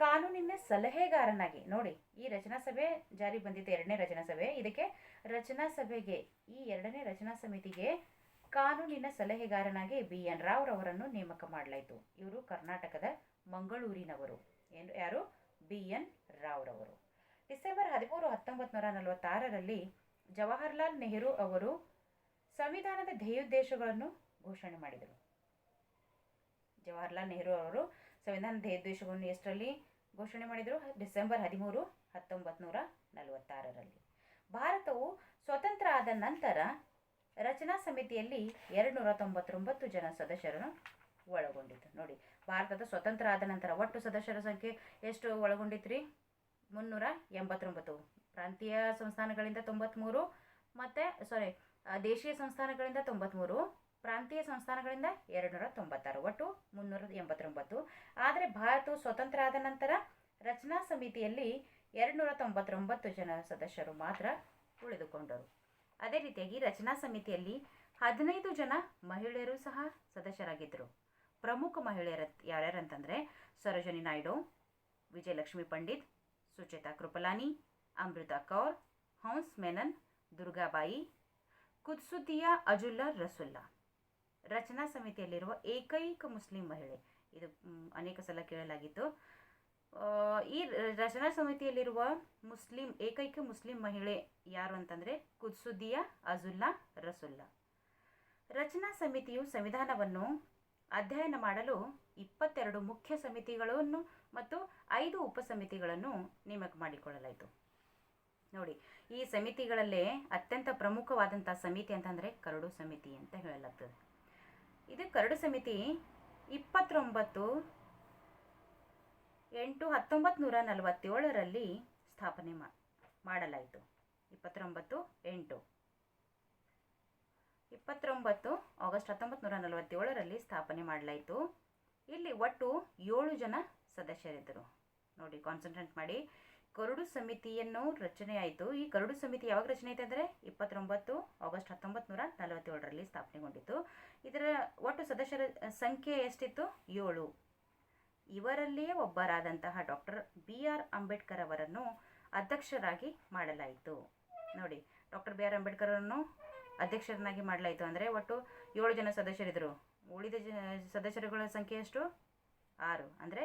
ಕಾನೂನಿನ ಸಲಹೆಗಾರನಾಗಿ, ನೋಡಿ ಈ ರಚನಾ ಸಭೆ ಜಾರಿ ಬಂದಿದ್ದ 2ನೇ ರಚನಾ ಸಭೆ, ಇದಕ್ಕೆ ರಚನಾ ಸಭೆಗೆ, ಈ 2ನೇ ರಚನಾ ಸಮಿತಿಗೆ ಕಾನೂನಿನ ಸಲಹೆಗಾರನಾಗಿ BN ರಾವ್ ಅವರನ್ನು ನೇಮಕ ಮಾಡಲಾಯಿತು. ಇವರು ಕರ್ನಾಟಕದ ಮಂಗಳೂರಿನವರು. ಯಾರು? BN ರಾವ್ ರವರು. ಡಿಸೆಂಬರ್ 13, 1946ರಲ್ಲಿ ಜವಾಹರ್ಲಾಲ್ ನೆಹರು ಅವರು ಸಂವಿಧಾನದ ಧ್ಯೇಯೋದ್ದೇಶಗಳನ್ನು ಘೋಷಣೆ ಮಾಡಿದರು. ಜವಾಹರ್ಲಾಲ್ ನೆಹರು ಅವರು ಸಂವಿಧಾನದ ಧ್ಯೇಯೋದ್ದೇಶಗಳನ್ನು ಎಷ್ಟರಲ್ಲಿ ಘೋಷಣೆ ಮಾಡಿದರು? ಡಿಸೆಂಬರ್ 13, 1946ರಲ್ಲಿ. ಭಾರತವು ಸ್ವತಂತ್ರ ಆದ ನಂತರ ರಚನಾ ಸಮಿತಿಯಲ್ಲಿ 299 ಜನ ಸದಸ್ಯರನ್ನು ಒಳಗೊಂಡಿತ್ತು. ನೋಡಿ, ಭಾರತದ ಸ್ವತಂತ್ರ ಆದ ನಂತರ ಒಟ್ಟು ಸದಸ್ಯರ ಸಂಖ್ಯೆ ಎಷ್ಟು ಒಳಗೊಂಡಿತ್ರಿ? 389. ಪ್ರಾಂತೀಯ ಸಂಸ್ಥಾನಗಳಿಂದ 93 ಮತ್ತು ದೇಶೀಯ ಸಂಸ್ಥಾನಗಳಿಂದ 93, ಪ್ರಾಂತೀಯ ಸಂಸ್ಥಾನಗಳಿಂದ 296, ಒಟ್ಟು 389. ಆದರೆ ಭಾರತವು ಸ್ವತಂತ್ರ ಆದ ನಂತರ ರಚನಾ ಸಮಿತಿಯಲ್ಲಿ 299 ಜನ ಸದಸ್ಯರು ಮಾತ್ರ ಉಳಿದುಕೊಂಡರು. ಅದೇ ರೀತಿಯಾಗಿ ರಚನಾ ಸಮಿತಿಯಲ್ಲಿ 15 ಜನ ಮಹಿಳೆಯರು ಸಹ ಸದಸ್ಯರಾಗಿದ್ದರು. ಪ್ರಮುಖ ಮಹಿಳೆಯರು ಯಾರ್ಯಾರಂತಂದರೆ ಸರೋಜಿನಿ ನಾಯ್ಡು, ವಿಜಯಲಕ್ಷ್ಮಿ ಪಂಡಿತ್, ಸುಚೇತಾ ಕೃಪಲಾನಿ, ಅಮೃತಾ ಕೌರ್, ಹಂಸ್ ಮೆನನ್, ದುರ್ಗಾಬಾಯಿ, ಕುದ್ಸುದ್ದಿಯಾ ಅಜುಲ್ಲಾ ರಸುಲ್ಲಾ. ರಚನಾ ಸಮಿತಿಯಲ್ಲಿರುವ ಏಕೈಕ ಮುಸ್ಲಿಂ ಮಹಿಳೆ, ಇದು ಅನೇಕ ಸಲ ಕೇಳಲಾಗಿತ್ತು. ಈ ರಚನಾ ಸಮಿತಿಯಲ್ಲಿರುವ ಏಕೈಕ ಮುಸ್ಲಿಂ ಮಹಿಳೆ ಯಾರು ಅಂತಂದರೆ ಕುದ್ಸುದ್ದಿಯಾ ಅಜುಲ್ಲಾ ರಸುಲ್ಲಾ. ರಚನಾ ಸಮಿತಿಯು ಸಂವಿಧಾನವನ್ನು ಅಧ್ಯಯನ ಮಾಡಲು 22 ಮುಖ್ಯ ಸಮಿತಿಗಳನ್ನು ಮತ್ತು 5 ಉಪಸಮಿತಿಗಳನ್ನು ನೇಮಕ ಮಾಡಿಕೊಳ್ಳಲಾಯಿತು. ನೋಡಿ, ಈ ಸಮಿತಿಗಳಲ್ಲೇ ಅತ್ಯಂತ ಪ್ರಮುಖವಾದಂಥ ಸಮಿತಿ ಅಂತಂದರೆ ಕರಡು ಸಮಿತಿ ಅಂತ ಹೇಳಲಾಗ್ತದೆ. ಇದು ಕರಡು ಸಮಿತಿ 29/8/1947ರಲ್ಲಿ ಸ್ಥಾಪನೆ ಮಾಡಲಾಯಿತು. 29 ಆಗಸ್ಟ್ 1947ರಲ್ಲಿ ಸ್ಥಾಪನೆ ಮಾಡಲಾಯಿತು. ಇಲ್ಲಿ ಒಟ್ಟು 7 ಜನ ಸದಸ್ಯರಿದ್ದರು. ನೋಡಿ, ಕಾನ್ಸಂಟ್ರೇಟ್ ಮಾಡಿ. ಕರಡು ಸಮಿತಿಯನ್ನು ರಚನೆ ಆಯಿತು. ಈ ಕರಡು ಸಮಿತಿ ಯಾವಾಗ ರಚನೆ ಆಯಿತು ಅಂದರೆ 29 ಆಗಸ್ಟ್ 1947ರಲ್ಲಿ ಸ್ಥಾಪನೆಗೊಂಡಿತು. ಇದರ ಒಟ್ಟು ಸದಸ್ಯರ ಸಂಖ್ಯೆ ಎಷ್ಟಿತ್ತು? 7. ಇವರಲ್ಲಿಯೇ ಒಬ್ಬರಾದಂತಹ ಡಾಕ್ಟರ್ BR ಅಂಬೇಡ್ಕರ್ ಅವರನ್ನು ಅಧ್ಯಕ್ಷರಾಗಿ ಮಾಡಲಾಯಿತು. ನೋಡಿ, ಡಾಕ್ಟರ್ BR ಅಂಬೇಡ್ಕರ್ ಅವರನ್ನು ಅಧ್ಯಕ್ಷರನ್ನಾಗಿ ಮಾಡಲಾಯಿತು. ಅಂದರೆ ಒಟ್ಟು 7 ಜನ ಸದಸ್ಯರಿದ್ದರು. ಉಳಿದ ಸದಸ್ಯರುಗಳ ಸಂಖ್ಯೆ ಎಷ್ಟು? 6. ಅಂದರೆ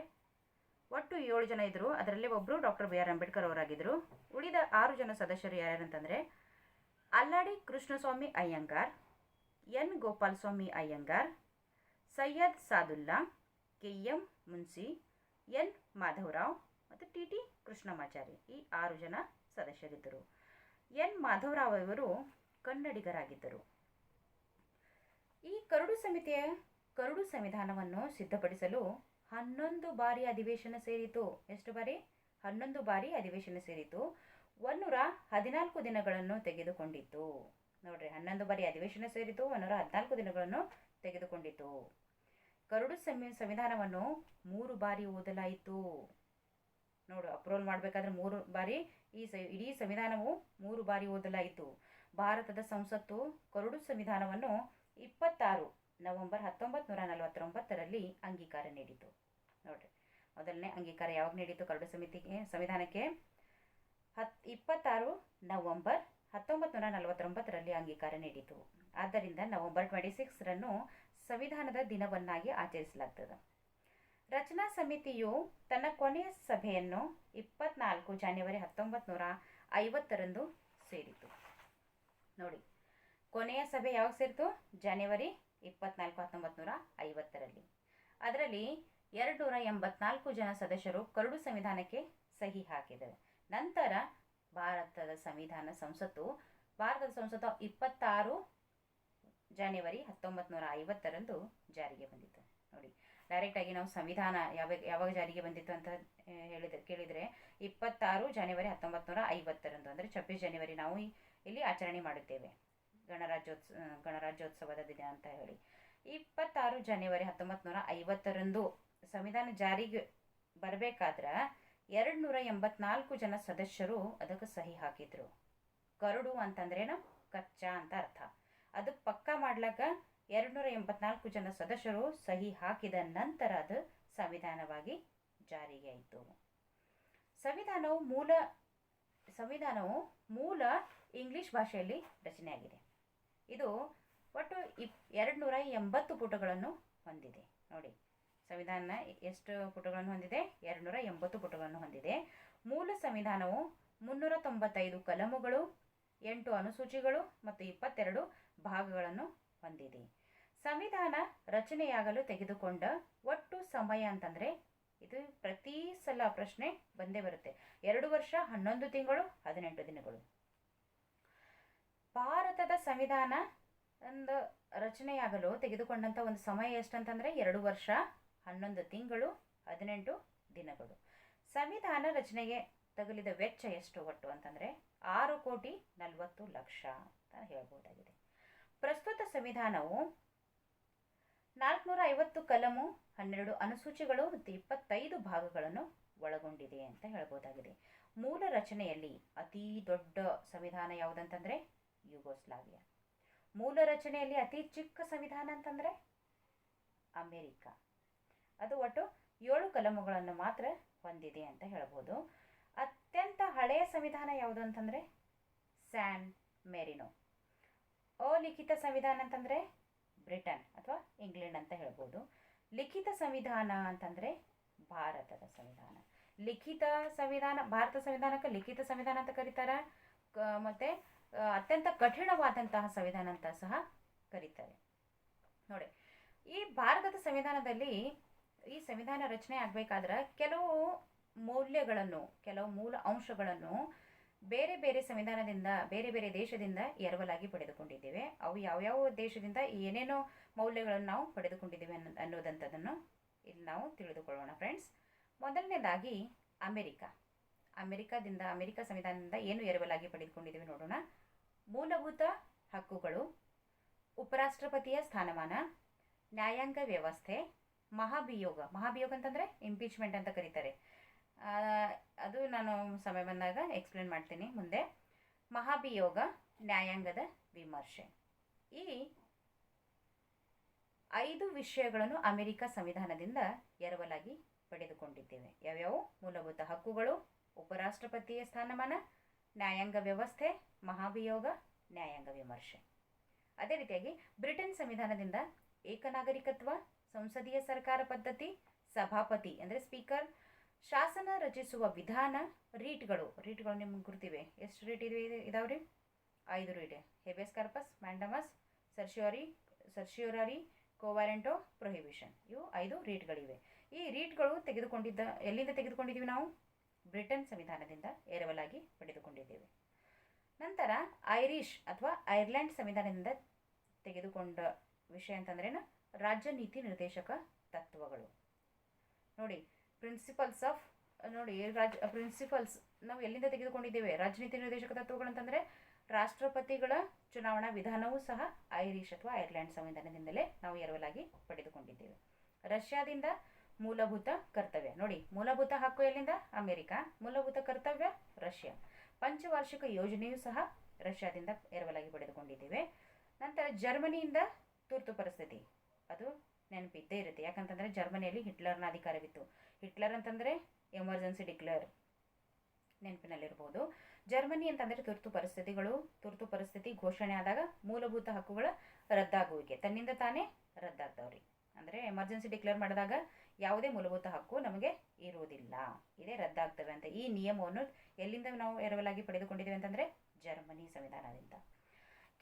ಒಟ್ಟು 7 ಜನ ಇದ್ದರು. ಅದರಲ್ಲಿ ಒಬ್ಬರು ಡಾಕ್ಟರ್ ಬಿ ಆರ್ ಅಂಬೇಡ್ಕರ್ ಅವರಾಗಿದ್ದರು. ಉಳಿದ 6 ಜನ ಸದಸ್ಯರು ಯಾರ್ಯಾರಂತಂದರೆ Alladi Krishnaswami Ayyangar, N Gopalaswami Ayyangar, Syed Saadulla, K M Munshi, N Madhava Rao ಮತ್ತು ಟಿ ಟಿ ಕೃಷ್ಣಮಾಚಾರಿ. ಈ 6 ಜನ ಸದಸ್ಯರಿದ್ದರು. ಎನ್ ಮಾಧವರಾವ್ ಅವರು ಕನ್ನಡಿಗರಾಗಿದ್ದರು. ಈ ಕರಡು ಸಮಿತಿಯ ಕರಡು ಸಂವಿಧಾನವನ್ನು ಸಿದ್ಧಪಡಿಸಲು 11 ಬಾರಿ ಅಧಿವೇಶನ ಸೇರಿತು. ಎಷ್ಟು ಬಾರಿ? 11 ಬಾರಿ ಅಧಿವೇಶನ ಸೇರಿತು. 114 ದಿನಗಳನ್ನು ತೆಗೆದುಕೊಂಡಿತು. ನೋಡ್ರಿ, 11 ಬಾರಿ ಅಧಿವೇಶನ ಸೇರಿತು, 114 ದಿನಗಳನ್ನು ತೆಗೆದುಕೊಂಡಿತು. ಕರಡು ಸಂವಿಧಾನವನ್ನು 3 ಬಾರಿ ಓದಲಾಯಿತು. ನೋಡು, ಅಪ್ರೂವಲ್ ಮಾಡಬೇಕಾದ್ರೆ 3 ಬಾರಿ ಇಡೀ ಸಂವಿಧಾನವು 3 ಬಾರಿ ಓದಲಾಯಿತು. ಭಾರತದ ಸಂಸತ್ತು ಕರಡು ಸಂವಿಧಾನವನ್ನು 26 ನವೆಂಬರ್ 1949ರಲ್ಲಿ ಅಂಗೀಕಾರ ನೀಡಿತು. ನೋಡ್ರಿ, ಮೊದಲನೇ ಅಂಗೀಕಾರ ಯಾವಾಗ ನೀಡಿತು ಕರಡು ಸಂವಿಧಾನಕ್ಕೆ? 26 ನವೆಂಬರ್ 1949ರಲ್ಲಿ ಅಂಗೀಕಾರ ನೀಡಿತು. ಆದ್ದರಿಂದ ನವೆಂಬರ್ 26ರನ್ನು ಸಂವಿಧಾನದ ದಿನವನ್ನಾಗಿ ಆಚರಿಸಲಾಗ್ತದೆ. ರಚನಾ ಸಮಿತಿಯು ತನ್ನ ಕೊನೆಯ ಸಭೆಯನ್ನು 24 ಜನವರಿ 1950ರಂದು ಸೇರಿತು. ನೋಡಿ, ಕೊನೆಯ ಸಭೆ ಯಾವಾಗ ಸೇರಿತು? ಜನವರಿ 24, 1950ರಲ್ಲಿ. ಅದರಲ್ಲಿ 284 ಜನ ಸದಸ್ಯರು ಕರಡು ಸಂವಿಧಾನಕ್ಕೆ ಸಹಿ ಹಾಕಿದರು. ನಂತರ ಭಾರತದ ಸಂಸತ್ತು 26 ಜನವರಿ 1950ರಂದು ಜಾರಿಗೆ ಬಂದಿತ್ತು. ನೋಡಿ, ಡೈರೆಕ್ಟಾಗಿ ನಾವು ಸಂವಿಧಾನ ಯಾವಾಗ ಜಾರಿಗೆ ಬಂದಿತ್ತು ಅಂತ ಕೇಳಿದರೆ 26 ಜನವರಿ 1950ರಂದು, ಅಂದರೆ 26 ಜನವರಿ ನಾವು ಇಲ್ಲಿ ಆಚರಣೆ ಮಾಡುತ್ತೇವೆ ಗಣರಾಜ್ಯೋತ್ಸವದ ದಿನ ಅಂತ ಹೇಳಿ. 26 ಜನವರಿ 1950ರಂದು ಸಂವಿಧಾನ ಜಾರಿಗೆ ಬರಬೇಕಾದ್ರೆ 284 ಜನ ಸದಸ್ಯರು ಅದಕ್ಕೆ ಸಹಿ ಹಾಕಿದ್ರು. ಕರಡು ಅಂತಂದ್ರೇನು? ಕಚ್ಚಾ ಅಂತ ಅರ್ಥ. ಅದಕ್ಕೆ ಪಕ್ಕಾ ಮಾಡ್ಲಾಕ 284 ಜನ ಸದಸ್ಯರು ಸಹಿ ಹಾಕಿದ ನಂತರ ಅದು ಸಂವಿಧಾನವಾಗಿ ಜಾರಿಗೆ ಆಯಿತು. ಸಂವಿಧಾನವು ಮೂಲ ಇಂಗ್ಲಿಷ್ ಭಾಷೆಯಲ್ಲಿ ರಚನೆಯಾಗಿದೆ. ಇದು ಒಟ್ಟು 280 ಪುಟಗಳನ್ನು ಹೊಂದಿದೆ. ನೋಡಿ, ಸಂವಿಧಾನ ಎಷ್ಟು ಪುಟಗಳನ್ನು ಹೊಂದಿದೆ? 280 ಪುಟಗಳನ್ನು ಹೊಂದಿದೆ. ಮೂಲ ಸಂವಿಧಾನವು 395 ಕಲಮುಗಳು, 8 ಅನುಸೂಚಿಗಳು ಮತ್ತು 22 ಭಾಗಗಳನ್ನು ಹೊಂದಿದೆ. ಸಂವಿಧಾನ ರಚನೆಯಾಗಲು ತೆಗೆದುಕೊಂಡ ಒಟ್ಟು ಸಮಯ ಅಂತಂದರೆ, ಇದು ಪ್ರತಿ ಸಲ ಪ್ರಶ್ನೆ ಬಂದೇ ಬರುತ್ತೆ, 2 ವರ್ಷ 11 ತಿಂಗಳು 18 ದಿನಗಳು. ಭಾರತದ ಸಂವಿಧಾನ ಒಂದು ರಚನೆಯಾಗಲು ತೆಗೆದುಕೊಂಡಂಥ ಒಂದು ಸಮಯ ಎಷ್ಟಂತಂದರೆ 2 ವರ್ಷ 11 ತಿಂಗಳು 18 ದಿನಗಳು. ಸಂವಿಧಾನ ರಚನೆಗೆ ತಗುಲಿದ ವೆಚ್ಚ ಎಷ್ಟು ಒಟ್ಟು ಅಂತಂದರೆ 6,40,00,000 ಅಂತ ಹೇಳ್ಬೋದಾಗಿದೆ. ಪ್ರಸ್ತುತ ಸಂವಿಧಾನವು 450 ಕಲಮು, 12 ಅನುಸೂಚಿಗಳು ಮತ್ತು 25 ಭಾಗಗಳನ್ನು ಒಳಗೊಂಡಿದೆ ಅಂತ ಹೇಳ್ಬೋದಾಗಿದೆ. ಮೂಲ ರಚನೆಯಲ್ಲಿ ಅತಿ ದೊಡ್ಡ ಸಂವಿಧಾನ ಯಾವುದಂತಂದರೆ ಯುಗೋಸ್ಲಾವಿಯಾ. ಮೂಲ ರಚನೆಯಲ್ಲಿ ಅತಿ ಚಿಕ್ಕ ಸಂವಿಧಾನ ಅಂತಂದರೆ ಅಮೇರಿಕಾ. ಅದು ಒಟ್ಟು 7 ಕಲಮುಗಳನ್ನು ಮಾತ್ರ ಹೊಂದಿದೆ ಅಂತ ಹೇಳ್ಬೋದು. ಅತ್ಯಂತ ಹಳೆಯ ಸಂವಿಧಾನ ಯಾವುದು ಅಂತಂದರೆ ಸ್ಯಾನ್ ಮೆರಿನೋ. ಅಲಿಖಿತ ಸಂವಿಧಾನ ಅಂತಂದರೆ ಬ್ರಿಟನ್ ಅಥವಾ ಇಂಗ್ಲೆಂಡ್ ಅಂತ ಹೇಳ್ಬೋದು. ಲಿಖಿತ ಸಂವಿಧಾನ ಅಂತಂದರೆ ಭಾರತದ ಸಂವಿಧಾನ. ಲಿಖಿತ ಸಂವಿಧಾನ, ಭಾರತ ಸಂವಿಧಾನಕ್ಕೆ ಲಿಖಿತ ಸಂವಿಧಾನ ಅಂತ ಕರೀತಾರೆ. ಮತ್ತು ಅತ್ಯಂತ ಕಠಿಣವಾದಂತಹ ಸಂವಿಧಾನ ಅಂತ ಸಹ ಕರೀತಾರೆ. ನೋಡಿ, ಈ ಭಾರತದ ಸಂವಿಧಾನದಲ್ಲಿ ಈ ಸಂವಿಧಾನ ರಚನೆ ಆಗಬೇಕಾದ್ರೆ ಕೆಲವು ಮೌಲ್ಯಗಳನ್ನು, ಕೆಲವು ಮೂಲ ಅಂಶಗಳನ್ನು ಬೇರೆ ಬೇರೆ ಸಂವಿಧಾನದಿಂದ, ಬೇರೆ ಬೇರೆ ದೇಶದಿಂದ ಎರವಲಾಗಿ ಪಡೆದುಕೊಂಡಿದ್ದೇವೆ. ಅವು ಯಾವ್ಯಾವ ದೇಶದಿಂದ ಏನೇನೋ ಮೌಲ್ಯಗಳನ್ನು ನಾವು ಪಡೆದುಕೊಂಡಿದ್ದೇವೆ ಅನ್ನೋದಂಥದ್ದನ್ನು ಇಲ್ಲಿ ನಾವು ತಿಳಿದುಕೊಳ್ಳೋಣ ಫ್ರೆಂಡ್ಸ್. ಮೊದಲನೇದಾಗಿ ಅಮೆರಿಕ ಸಂವಿಧಾನದಿಂದ ಏನು ಎರವಲಾಗಿ ಪಡೆದುಕೊಂಡಿದ್ದೇವೆ ನೋಡೋಣ. ಮೂಲಭೂತ ಹಕ್ಕುಗಳು, ಉಪರಾಷ್ಟ್ರಪತಿಯ ಸ್ಥಾನಮಾನ, ನ್ಯಾಯಾಂಗ ವ್ಯವಸ್ಥೆ, ಮಹಾಭಿಯೋಗ ಅಂತಂದರೆ ಇಂಪೀಚ್ಮೆಂಟ್ ಅಂತ ಕರೀತಾರೆ. ಅದು ನಾನು ಸಮಯ ಬಂದಾಗ ಎಕ್ಸ್ಪ್ಲೇನ್ ಮಾಡ್ತೀನಿ ಮುಂದೆ. ಮಹಾಭಿಯೋಗ, ನ್ಯಾಯಾಂಗದ ವಿಮರ್ಶೆ, ಈ 5 ವಿಷಯಗಳನ್ನು ಅಮೆರಿಕ ಸಂವಿಧಾನದಿಂದ ಎರವಲಾಗಿ ಪಡೆದುಕೊಂಡಿದ್ದೇವೆ. ಯಾವ್ಯಾವು? ಮೂಲಭೂತ ಹಕ್ಕುಗಳು, ಉಪರಾಷ್ಟ್ರಪತಿಯ ಸ್ಥಾನಮಾನ, ನ್ಯಾಯಾಂಗ ವ್ಯವಸ್ಥೆ, ಮಹಾಭಿಯೋಗ, ನ್ಯಾಯಾಂಗ ವಿಮರ್ಶೆ. ಅದೇ ರೀತಿಯಾಗಿ ಬ್ರಿಟನ್ ಸಂವಿಧಾನದಿಂದ ಏಕನಾಗರಿಕತ್ವ, ಸಂಸದೀಯ ಸರ್ಕಾರ ಪದ್ಧತಿ, ಸಭಾಪತಿ ಅಂದರೆ ಸ್ಪೀಕರ್, ಶಾಸನ ರಚಿಸುವ ವಿಧಾನ, ರೀಟ್ಗಳು ನಿಮ್ಗೆ ಗುರ್ತಿವೆ. ಎಷ್ಟು ರೀಟ್ ಇದಾವ್ರಿ? 5 writ. Habeas corpus, mandamus, certiorari, quo warranto, prohibition. ಇವು 5 ರೀಟ್ಗಳಿವೆ. ಈ ರೀಟ್ಗಳು ಎಲ್ಲಿಂದ ತೆಗೆದುಕೊಂಡಿದ್ದೀವಿ ನಾವು? ಬ್ರಿಟನ್ ಸಂವಿಧಾನದಿಂದ ಎರವಲಾಗಿ ಪಡೆದುಕೊಂಡಿದ್ದೇವೆ. ನಂತರ ಐರಿಷ್ ಅಥವಾ ಐರ್ಲೆಂಡ್ ಸಂವಿಧಾನದಿಂದ ತೆಗೆದುಕೊಂಡ ವಿಷಯ ಅಂತಂದ್ರೇನು? ರಾಜ್ಯ ನೀತಿ ನಿರ್ದೇಶಕ ತತ್ವಗಳು. ನೋಡಿ, ಪ್ರಿನ್ಸಿಪಲ್ಸ್ ನಾವು ಎಲ್ಲಿಂದ ತೆಗೆದುಕೊಂಡಿದ್ದೇವೆ? ರಾಜನೀತಿ ನಿರ್ದೇಶಕ ತತ್ವಗಳು ಅಂತಂದರೆ ರಾಷ್ಟ್ರಪತಿಗಳ ಚುನಾವಣಾ ವಿಧಾನವೂ ಸಹ ಐರಿಷ್ ಅಥವಾ ಐರ್ಲೆಂಡ್ ಸಂವಿಧಾನದಿಂದಲೇ ನಾವು ಎರವಲಾಗಿ ಪಡೆದುಕೊಂಡಿದ್ದೇವೆ. ರಷ್ಯಾದಿಂದ ಮೂಲಭೂತ ಕರ್ತವ್ಯ. ನೋಡಿ, ಮೂಲಭೂತ ಹಕ್ಕು ಎಲ್ಲಿಂದ? ಅಮೆರಿಕ. ಮೂಲಭೂತ ಕರ್ತವ್ಯ ರಷ್ಯಾ. ಪಂಚವಾರ್ಷಿಕ ಯೋಜನೆಯೂ ಸಹ ರಷ್ಯಾದಿಂದ ಎರವಲಾಗಿ ಪಡೆದುಕೊಂಡಿದ್ದೇವೆ. ನಂತರ ಜರ್ಮನಿಯಿಂದ ತುರ್ತು ಪರಿಸ್ಥಿತಿ, ಅದು ನೆನಪಿದ್ದೇ ಇರುತ್ತೆ. ಯಾಕಂತಂದರೆ ಜರ್ಮನಿಯಲ್ಲಿ ಹಿಟ್ಲರ್ನ ಅಧಿಕಾರವಿತ್ತು. ಹಿಟ್ಲರ್ ಅಂತಂದರೆ ಎಮರ್ಜೆನ್ಸಿ ಡಿಕ್ಲೇರ್, ನೆನಪಿನಲ್ಲಿರ್ಬೋದು. ಜರ್ಮನಿ ಅಂತಂದರೆ ತುರ್ತು ಪರಿಸ್ಥಿತಿ ಘೋಷಣೆ ಆದಾಗ ಮೂಲಭೂತ ಹಕ್ಕುಗಳ ರದ್ದಾಗುವಿಕೆ, ತನ್ನಿಂದ ತಾನೇ ರದ್ದಾಗ್ತಾವ್ರಿ. ಅಂದರೆ ಎಮರ್ಜೆನ್ಸಿ ಡಿಕ್ಲೇರ್ ಮಾಡಿದಾಗ ಯಾವುದೇ ಮೂಲಭೂತ ಹಕ್ಕು ನಮಗೆ ಇರುವುದಿಲ್ಲ, ಇದೇ ರದ್ದಾಗ್ತವೆ ಅಂತ. ಈ ನಿಯಮವನ್ನು ಎಲ್ಲಿಂದ ನಾವು ಎರವಲಾಗಿ ಪಡೆದುಕೊಂಡಿದ್ದೇವೆ ಅಂತಂದರೆ ಜರ್ಮನಿ ಸಂವಿಧಾನದಿಂದ.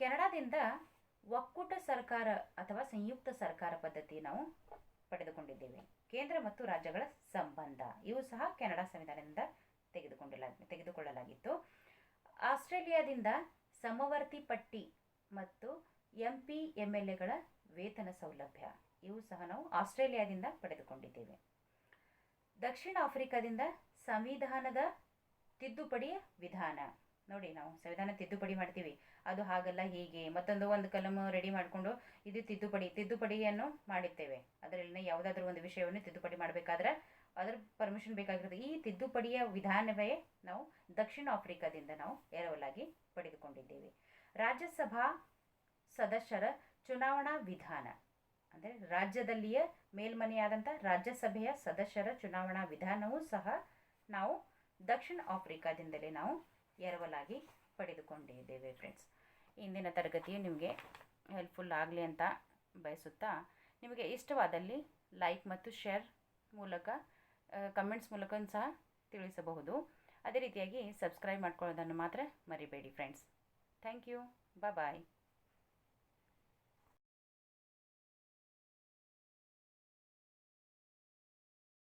ಕೆನಡಾದಿಂದ ಒಕ್ಕೂಟ ಸರ್ಕಾರ ಅಥವಾ ಸಂಯುಕ್ತ ಸರ್ಕಾರ ಪದ್ಧತಿ ನಾವು ಪಡೆದುಕೊಂಡಿದ್ದೇವೆ. ಕೇಂದ್ರ ಮತ್ತು ರಾಜ್ಯಗಳ ಸಂಬಂಧ, ಇವು ಸಹ ಕೆನಡಾ ಸಂವಿಧಾನದಿಂದ ತೆಗೆದುಕೊಳ್ಳಲಾಗಿತ್ತು. ಆಸ್ಟ್ರೇಲಿಯಾದಿಂದ ಸಮವರ್ತಿ ಪಟ್ಟಿ ಮತ್ತು MP MLAಗಳ ವೇತನ ಸೌಲಭ್ಯ, ಇವು ಸಹ ನಾವು ಆಸ್ಟ್ರೇಲಿಯಾದಿಂದ ಪಡೆದುಕೊಂಡಿದ್ದೇವೆ. ದಕ್ಷಿಣ ಆಫ್ರಿಕಾದಿಂದ ಸಂವಿಧಾನದ ತಿದ್ದುಪಡಿಯ ವಿಧಾನ. ನೋಡಿ, ನಾವು ಸಂವಿಧಾನ ತಿದ್ದುಪಡಿ ಮಾಡ್ತೀವಿ, ಅದು ಹಾಗಲ್ಲ ಹೀಗೆ ಒಂದು ಕಲಮು ರೆಡಿ ಮಾಡಿಕೊಂಡು ಇದು ತಿದ್ದುಪಡಿಯನ್ನು ಮಾಡಿರ್ತೇವೆ. ಅದರಲ್ಲಿ ಯಾವುದಾದ್ರೂ ಒಂದು ವಿಷಯವನ್ನು ತಿದ್ದುಪಡಿ ಮಾಡಬೇಕಾದ್ರೆ ಅದರ ಪರ್ಮಿಷನ್ ಬೇಕಾಗಿರುತ್ತೆ. ಈ ತಿದ್ದುಪಡಿಯ ವಿಧಾನವೇ ನಾವು ದಕ್ಷಿಣ ಆಫ್ರಿಕಾದಿಂದ ನಾವು ಎರವಲಾಗಿ ಪಡೆದುಕೊಂಡಿದ್ದೇವೆ. ರಾಜ್ಯಸಭಾ ಸದಸ್ಯರ ಚುನಾವಣಾ ವಿಧಾನ ಅಂದರೆ ರಾಜ್ಯದಲ್ಲಿಯ ಮೇಲ್ಮನೆಯಾದಂಥ ರಾಜ್ಯಸಭೆಯ ಸದಸ್ಯರ ಚುನಾವಣಾ ವಿಧಾನವೂ ಸಹ ನಾವು ದಕ್ಷಿಣ ಆಫ್ರಿಕಾದಿಂದಲೇ ನಾವು ಎರವಲಾಗಿ ಪಡೆದುಕೊಂಡಿದ್ದೇವೆ. ಫ್ರೆಂಡ್ಸ್, ಇಂದಿನ ತರಗತಿಯು ನಿಮಗೆ ಹೆಲ್ಪ್ಫುಲ್ ಆಗಲಿ ಅಂತ ಬಯಸುತ್ತಾ, ನಿಮಗೆ ಇಷ್ಟವಾದಲ್ಲಿ ಲೈಕ್ ಮತ್ತು ಶೇರ್ ಮೂಲಕ, ಕಮೆಂಟ್ಸ್ ಮೂಲಕ ಸಹ ತಿಳಿಸಬಹುದು. ಅದೇ ರೀತಿಯಾಗಿ ಸಬ್ಸ್ಕ್ರೈಬ್ ಮಾಡ್ಕೊಳ್ಳೋದನ್ನು ಮಾತ್ರ ಮರಿಬೇಡಿ ಫ್ರೆಂಡ್ಸ್. Thank you. ಬಾಯ್.